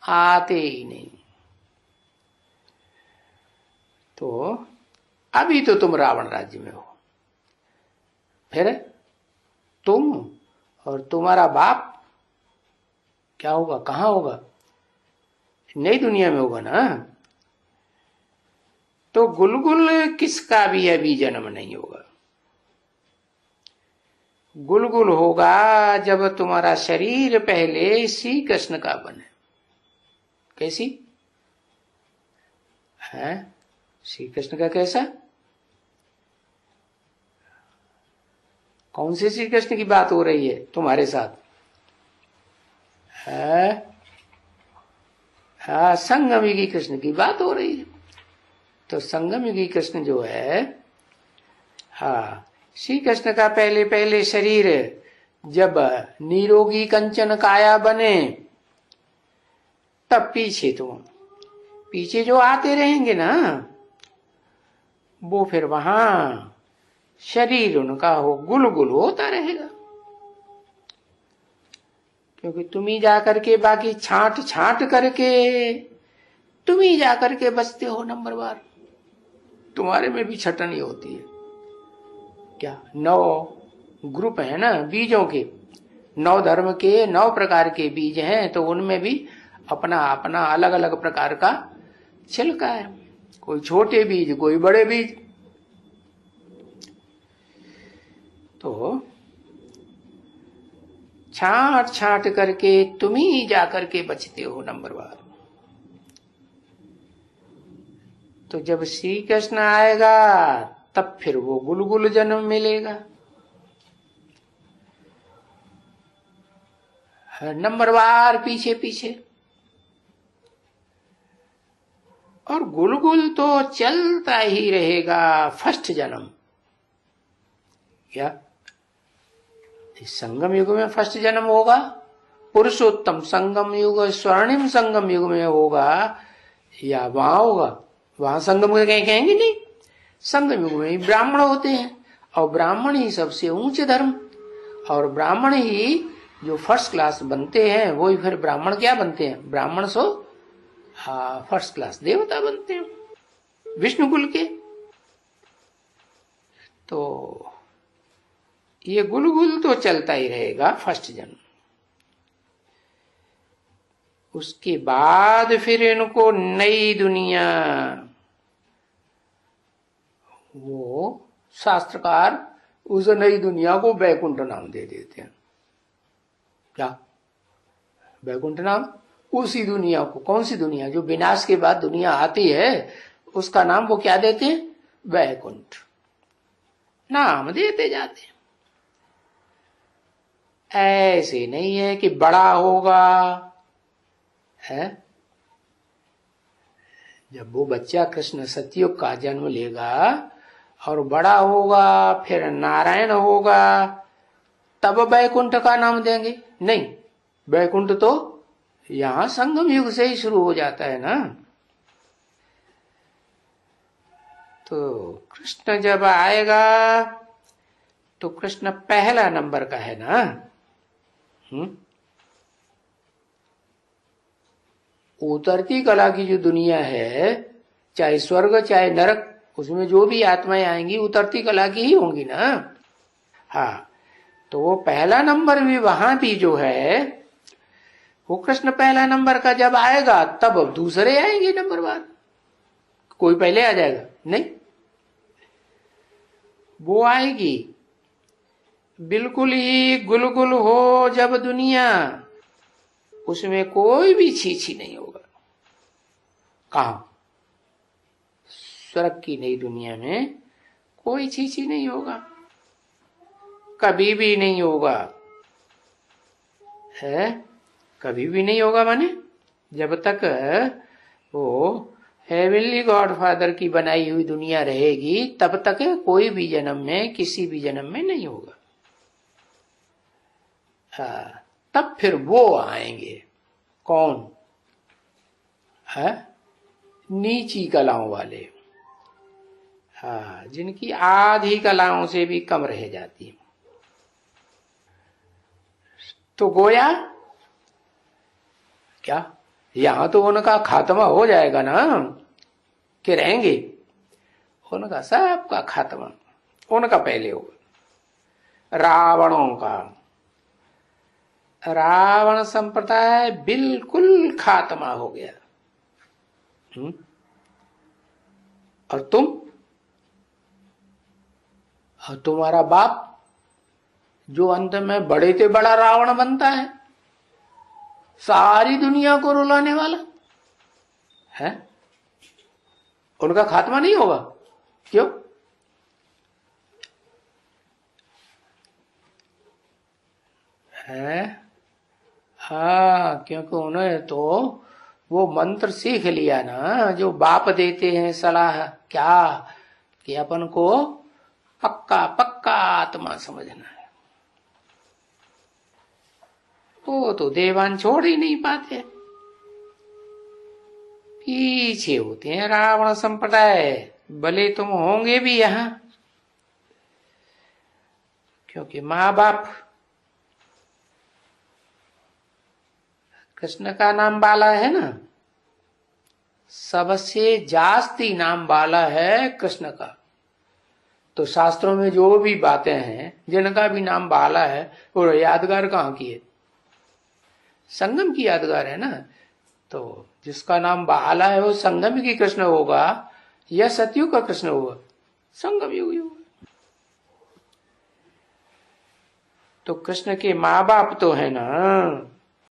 आते ही नहीं। तो अभी तो तुम रावण राज्य में हो, फिर तुम और तुम्हारा बाप क्या होगा, कहां होगा? नई दुनिया में होगा ना। तो गुलगुल किसका भी अभी जन्म नहीं होगा। गुलगुल होगा जब तुम्हारा शरीर पहले श्री कृष्ण का बने। कैसी है? श्री कृष्ण का कैसा? कौन से श्री कृष्ण की बात हो रही है तुम्हारे साथ? है हाँ, संगम युगी कृष्ण की बात हो रही है। तो संगम युगी कृष्ण जो है, हाँ, श्री कृष्ण का पहले पहले शरीर जब निरोगी कंचन काया बने, तब पीछे जो आते रहेंगे ना, वो फिर वहां शरीर उनका हो गुलगुल होता रहेगा। क्योंकि तुम ही जाकर के बाकी छांट छांट करके तुम ही जाकर के बचते हो नंबरवार। तुम्हारे में भी छटनी होती है क्या? 9 ग्रुप है ना बीजों के, 9 धर्म के 9 प्रकार के बीज हैं, तो उनमें भी अपना अपना अलग अलग प्रकार का छिलका है। कोई छोटे बीज, कोई बड़े बीज। तो छांट छांट करके तुम ही जाकर के बचते हो नंबरवार। तो जब श्री कृष्ण आएगा तब फिर वो गुलगुल जन्म मिलेगा। नंबरवार पीछे पीछे। और गुलगुल तो चलता ही रहेगा फर्स्ट जन्म। क्या इस संगम युग में फर्स्ट जन्म होगा? पुरुषोत्तम संगम युग, स्वर्णिम संगम युग में होगा या वहां होगा? वहां संगम युग कहेंगे नहीं। संगम युग में ही ब्राह्मण होते हैं, और ब्राह्मण ही सबसे ऊंचे धर्म, और ब्राह्मण ही जो फर्स्ट क्लास बनते हैं, वही फिर ब्राह्मण क्या बनते हैं? ब्राह्मण सो फर्स्ट क्लास देवता बनते हैं विष्णु कुल के। तो ये गुलगुल तो चलता ही रहेगा फर्स्ट जन्म। उसके बाद फिर इनको नई दुनिया, वो शास्त्रकार उस नई दुनिया को वैकुंठ नाम दे देते हैं। क्या वैकुंठ नाम? उसी दुनिया को, कौन सी दुनिया? जो विनाश के बाद दुनिया आती है, उसका नाम वो क्या देते हैं? वैकुंठ नाम देते जाते हैं। ऐसे नहीं है कि बड़ा होगा है। जब वो बच्चा कृष्ण सतयुग का जन्म लेगा और बड़ा होगा, फिर नारायण होगा, तब वैकुंठ का नाम देंगे? नहीं, वैकुंठ तो यहां संगम युग से ही शुरू हो जाता है ना। तो कृष्ण जब आएगा तो कृष्ण पहला नंबर का है ना। उतरती कला की जो दुनिया है, चाहे स्वर्ग चाहे नरक, उसमें जो भी आत्माएं आएंगी उतरती कला की ही होंगी ना। हाँ, तो वो पहला नंबर भी वहां भी जो है, वो कृष्ण पहला नंबर का जब आएगा तब दूसरे आएंगे नंबरवार। कोई पहले आ जाएगा? नहीं, वो आएगी बिल्कुल ही गुलगुल हो जब दुनिया, उसमें कोई भी छीछी नहीं होगा। कहा? स्वर्ग की नई दुनिया में कोई छीछी नहीं होगा, कभी भी नहीं होगा है। कभी भी नहीं होगा माने जब तक वो हेवनली गॉडफादर की बनाई हुई दुनिया रहेगी, तब तक कोई भी जन्म में, किसी भी जन्म में नहीं होगा। तब फिर वो आएंगे। कौन है? नीची कलाओं वाले, जिनकी आधी कलाओं से भी कम रह जाती है। तो गोया क्या यहां तो उनका खात्मा हो जाएगा ना, कि रहेंगे? उनका सबका खात्मा, उनका पहले होगा। रावणों का, रावण संप्रदाय बिल्कुल खात्मा हो गया। और तुम्हारा बाप जो अंत में बड़े से बड़ा रावण बनता है, सारी दुनिया को रुलाने वाला है, उनका खात्मा नहीं होगा? क्यों? है? हाँ, क्योंकि उन्हें तो वो मंत्र सीख लिया ना, जो बाप देते हैं सलाह, क्या कि अपन को पक्का पक्का आत्मा समझना है। वो तो देवान छोड़ ही नहीं पाते, पीछे होते हैं रावण संप्रदाय। भले तुम होंगे भी यहां, क्योंकि माँ बाप कृष्ण का नाम वाला है ना, सबसे जास्ती नाम वाला है कृष्ण का। तो शास्त्रों में जो भी बातें हैं, जिनका भी नाम वाला है, वो यादगार कहाँ की है? संगम की यादगार है ना। तो जिसका नाम बाला है वो संगम की कृष्ण होगा या सतयुग का कृष्ण होगा? संगम युग होगा। तो कृष्ण के माँ बाप तो है ना,